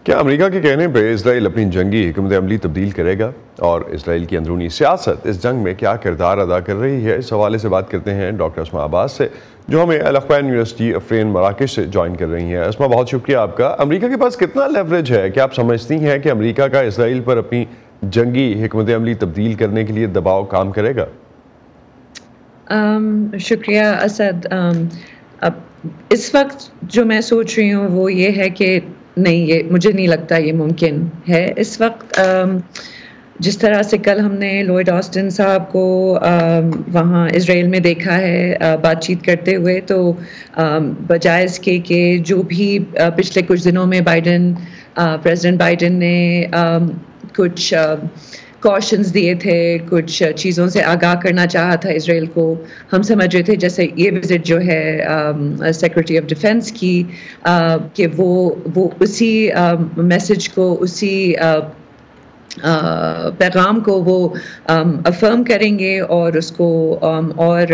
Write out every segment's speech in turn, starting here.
کیا امریکہ کے کہنے پہ اسرائیل اپنی جنگی حکمت عملی تبدیل کرے گا اور اسرائیل کی اندرونی سیاست اس جنگ میں کیا کردار ادا کر رہی ہے؟ اس حوالے سے بات کرتے ہیں ڈاکٹر اسماء عباس سے، جو ہمیں الاقوام یونیورسٹی افرین مراکش سے جوائن کر رہی ہیں۔ اسماء، بہت شکریہ آپ کا۔ امریکہ کے پاس کتنا لیوریج ہے؟ کیا آپ سمجھتی ہیں کہ امریکہ کا اسرائیل پر اپنی جنگی حکمت عملی تبدیل کرنے کے لیے دباؤ کام کرے گا؟ شکریہ اسد۔ اب اس وقت جو میں سوچ رہی ہوں وہ یہ ہے کہ نہیں، یہ مجھے نہیں لگتا یہ ممکن ہے اس وقت۔ جس طرح سے کل ہم نے لوئڈ آسٹن صاحب کو وہاں اسرائیل میں دیکھا ہے بات چیت کرتے ہوئے، تو بجائے اس کے کہ جو بھی پچھلے کچھ دنوں میں پریزیڈنٹ بائیڈن نے کچھ کوشنز دیے تھے، کچھ چیزوں سے آگاہ کرنا چاہا تھا اسرائیل کو، ہم سمجھ رہے تھے جیسے یہ وزٹ جو ہے سیکرٹری آف ڈیفینس کی، کہ وہ اسی میسج کو، اسی پیغام کو وہ افرم کریں گے اور اس کو اور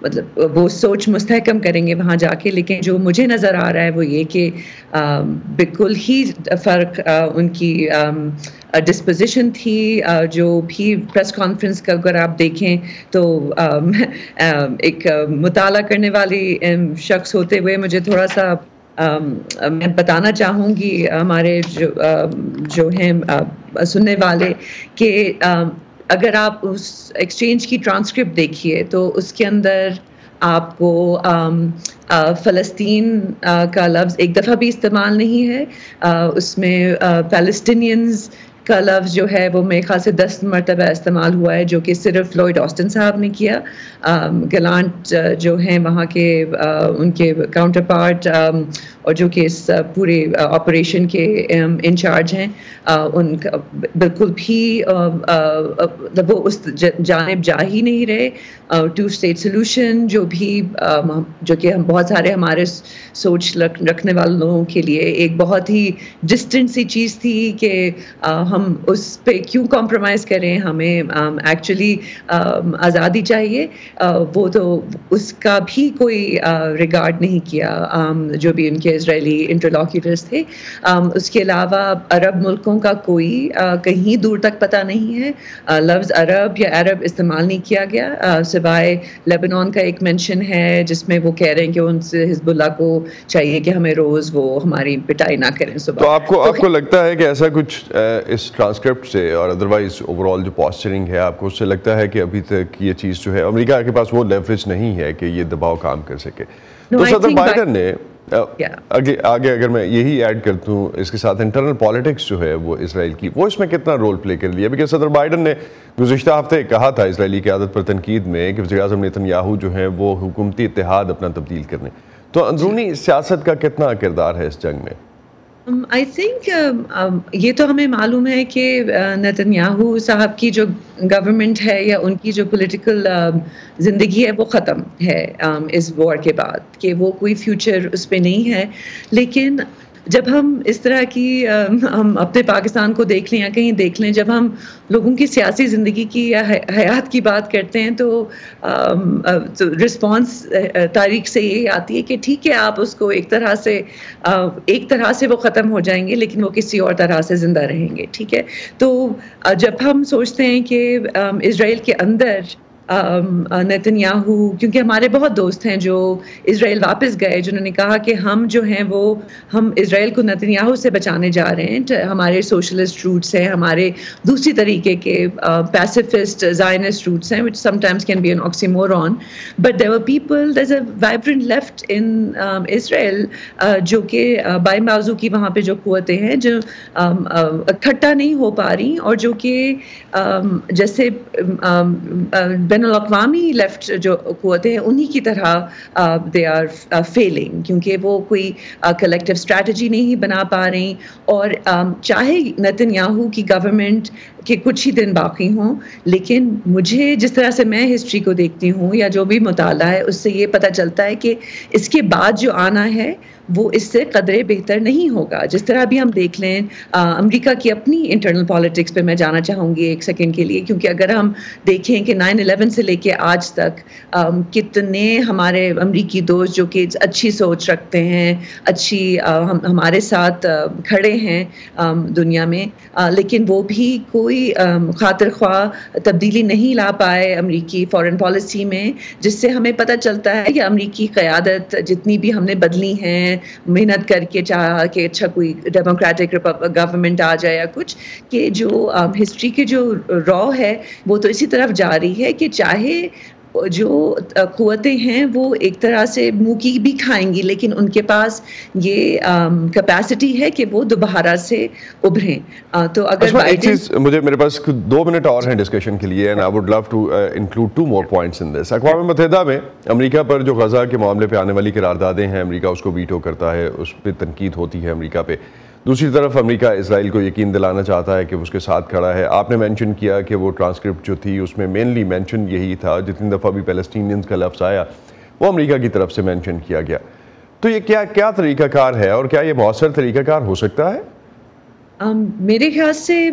مطلب وہ سوچ مستحکم کریں گے وہاں جا کے۔ لیکن جو مجھے نظر آ رہا ہے وہ یہ کہ بالکل ہی فرق ان کی ڈسپوزیشن تھی۔ جو بھی پریس کانفرنس کا اگر آپ دیکھیں تو ایک مطالعہ کرنے والی شخص ہوتے ہوئے مجھے تھوڑا سا میں بتانا چاہوں گی ہمارے جو ہیں سننے والے کہ اگر آپ اس ایکسچینج کی ٹرانسکرپٹ دیکھیے تو اس کے اندر آپ کو فلسطین کا لفظ ایک دفعہ بھی استعمال نہیں ہے، اس میں پیلسٹینینز کا لفظ جو ہے وہ میرے خیال سے 10 مرتبہ استعمال ہوا ہے، جو کہ صرف لوئڈ آسٹن صاحب نے کیا۔ گلانٹ جو ہیں وہاں کے ان کے کاؤنٹر پارٹ اور جو کہ اس پورے آپریشن کے انچارج ہیں، ان کا بالکل بھی وہ اس جانب جا ہی نہیں رہے۔ 2 اسٹیٹ سولوشن جو کہ ہم بہت سارے ہمارے سوچ رکھنے والے لوگوں کے لیے ایک بہت ہی ڈسٹنٹ سی چیز تھی کہ ہم اس پہ کیوں کمپرومائز کریں، ہمیں ایکچولی آزادی چاہیے، وہ تو اس کا بھی کوئی ریگارڈ نہیں کیا جو بھی ان کے اسرائیلی انٹرلاکیوٹرز تھے۔ اس کے علاوہ عرب ملکوں کا کوئی کہیں دور تک پتہ نہیں ہے، لفظ عرب یا عرب استعمال نہیں کیا گیا، سوائے لیبنان کا ایک مینشن ہے جس میں وہ کہہ رہے ہیں کہ ان سے حزب اللہ کو چاہیے کہ ہمیں روز وہ ہماری پٹائی نہ کریں صبح۔ تو آپ کو لگتا ہے کہ ایسا کچھ اس ٹرانسکرپٹ سے اور ادروائز اوور آل جو پوسچرنگ ہے، آپ کو اس سے لگتا ہے کہ ابھی تک یہ چیز جو ہے امریکہ کے پاس وہ لیوریج نہیں ہے کہ یہ دباؤ کام کر سکے؟ تو صدر بائیڈن نے آگے اگر میں یہی ایڈ کرتا ہوں اس کے ساتھ، انٹرنل پالیٹکس جو ہے وہ اسرائیل کی، وہ اس میں کتنا رول پلے کر لیا؟ بیکاز صدر بائیڈن نے گزشتہ ہفتے کہا تھا اسرائیلی قیادت پر تنقید میں کہ وزیر اعظم نیتن یاہو جو ہیں وہ حکومتی اتحاد اپنا تبدیل کرنے، تو اندرونی سیاست کا کتنا کردار ہے اس جنگ میں؟ آئی تھنک یہ تو ہمیں معلوم ہے کہ نیتن یاہو صاحب کی جو گورنمنٹ ہے یا ان کی جو پولیٹیکل زندگی ہے وہ ختم ہے اس وار کے بعد، کہ وہ کوئی فیوچر اس پہ نہیں ہے۔ لیکن جب ہم اس طرح کی ہم اپنے پاکستان کو دیکھ لیں یا کہیں دیکھ لیں، جب ہم لوگوں کی سیاسی زندگی کی یا حیات کی بات کرتے ہیں تو رسپانس تاریخ سے یہی آتی ہے کہ ٹھیک ہے، آپ اس کو ایک طرح سے وہ ختم ہو جائیں گے لیکن وہ کسی اور طرح سے زندہ رہیں گے، ٹھیک ہے۔ تو جب ہم سوچتے ہیں کہ اسرائیل کے اندر نیتن یاہو، کیونکہ ہمارے بہت دوست ہیں جو اسرائیل واپس گئے، جنہوں نے کہا کہ ہم جو ہیں وہ ہم اسرائیل کو نیتن یاہو سے بچانے جا رہے ہیں، ہمارے سوشلسٹ روٹس ہیں، ہمارے دوسری طریقے کے پیسیفسٹ زائنسٹ روٹس ہیں، which sometimes can be an oxymoron, but there were people, there's a vibrant left in Israel جو کہ بائیں بازو کی وہاں پہ جو قوتیں ہیں جو اکٹھا نہیں ہو پا رہی، اور جو کہ جیسے بین الاقوامی لیفٹ جو قوتیں ہیں انہی کی طرح دے آر فیلنگ، کیونکہ وہ کوئی کلیکٹیو اسٹریٹجی نہیں بنا پا رہی۔ اور چاہے نیتن یاہو کی گورنمنٹ کے کچھ ہی دن باقی ہوں، لیکن مجھے جس طرح سے میں ہسٹری کو دیکھتی ہوں یا جو بھی مطالعہ ہے، اس سے یہ پتہ چلتا ہے کہ اس کے بعد جو آنا ہے وہ اس سے قدرے بہتر نہیں ہوگا. جس طرح بھی ہم دیکھ لیں امریکہ کی اپنی انٹرنل پالیٹکس پہ میں جانا چاہوں گی ایک سیکنڈ کے لیے, کیونکہ اگر ہم دیکھیں کہ 9/11 سے لے کے آج تک کتنے ہمارے امریکی دوست جو کہ اچھی سوچ رکھتے ہیں, اچھی ہمارے ساتھ کھڑے ہیں دنیا میں, لیکن وہ بھی کوئی خاطر خواہ تبدیلی نہیں لا پائے امریکی فارن پالیسی میں, جس سے ہمیں پتہ چلتا ہے کہ امریکی قیادت جتنی بھی ہم نے بدلی ہیں محنت کر کے, چاہا کہ اچھا کوئی ڈیموکریٹک گورنمنٹ آ جائے یا کچھ, کہ جو ہسٹری کے جو را ہے وہ تو اسی طرف جاری ہے کہ چاہے جو قوتیں ہیں وہ ایک طرح سے منہ کی بھی کھائیں گی, لیکن ان کے پاس یہ کیپیسٹی ہے کہ وہ دوبارہ سے ابھریں. تو اگر ایک چیز میرے پاس 2 منٹ اور ہیں ڈسکشن کے لیے, and I would love to include 2 more points in this. اقوام متحدہ میں امریکہ پر جو غزہ کے معاملے پہ آنے والی قراردادیں ہیں, امریکہ اس کو ویٹو کرتا ہے, اس پہ تنقید ہوتی ہے امریکہ پہ. دوسری طرف امریکہ اسرائیل کو یقین دلانا چاہتا ہے کہ وہ اس کے ساتھ کھڑا ہے. آپ نے مینشن کیا کہ وہ ٹرانسکرپٹ جو تھی اس میں مینلی مینشن یہی تھا, جتنی دفعہ بھی پیلسٹینینز کا لفظ آیا وہ امریکہ کی طرف سے مینشن کیا گیا. تو یہ کیا طریقہ کار ہے, اور کیا یہ مؤثر طریقہ کار ہو سکتا ہے؟ میرے خیال سے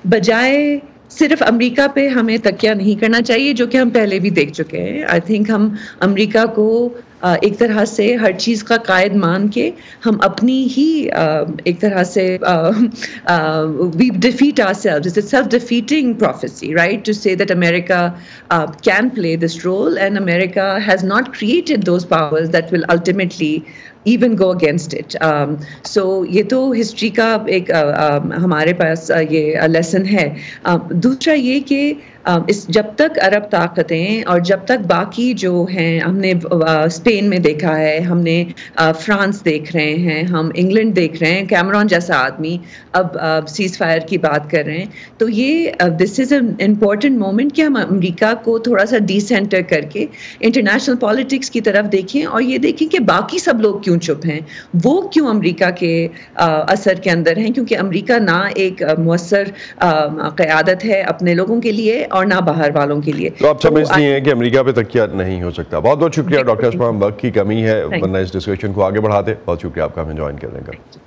بجائے صرف امریکہ پہ ہمیں تکیہ نہیں کرنا چاہیے, جو کہ ہم پہلے بھی دیکھ چکے ہیں. آئی تھنک ہم امریکہ کو ایک طرح سے ہر چیز کا قائد مان کے ہم اپنی ہی ایک طرح سے we defeat ourselves. It's a self-defeating prophecy, right? To say that America can play this role, and America has not created those powers that will ultimately even go against it. So یہ تو history کا ایک ہمارے پاس یہ lesson ہے. دوسرا یہ کہ جب تک عرب طاقتیں اور جب تک باقی جو ہیں, ہم نے اسپین میں دیکھا ہے, ہم نے فرانس دیکھ رہے ہیں, ہم انگلینڈ دیکھ رہے ہیں, کیمرون جیسا آدمی اب سیز فائر کی بات کر رہے ہیں, تو یہ دس از این امپورٹنٹ مومنٹ کہ ہم امریکہ کو تھوڑا سا ڈی سینٹر کر کے انٹرنیشنل پالیٹکس کی طرف دیکھیں, اور یہ دیکھیں کہ باقی سب لوگ کیوں چپ ہیں, وہ کیوں امریکہ کے اثر کے اندر ہیں, کیونکہ امریکہ نہ ایک مؤثر قیادت ہے اپنے لوگوں کے لیے اور نہ باہر والوں کے لیے. تو آپ سمجھتی ہیں کہ امریکہ پہ تکیہ نہیں ہو سکتا. بہت بہت شکریہ ڈاکٹر اسماء, وقت کی کمی ہے ورنہ اس ڈسکشن کو آگے بڑھاتے. بہت شکریہ آپ کا ہمیں جوائن کرنے کا.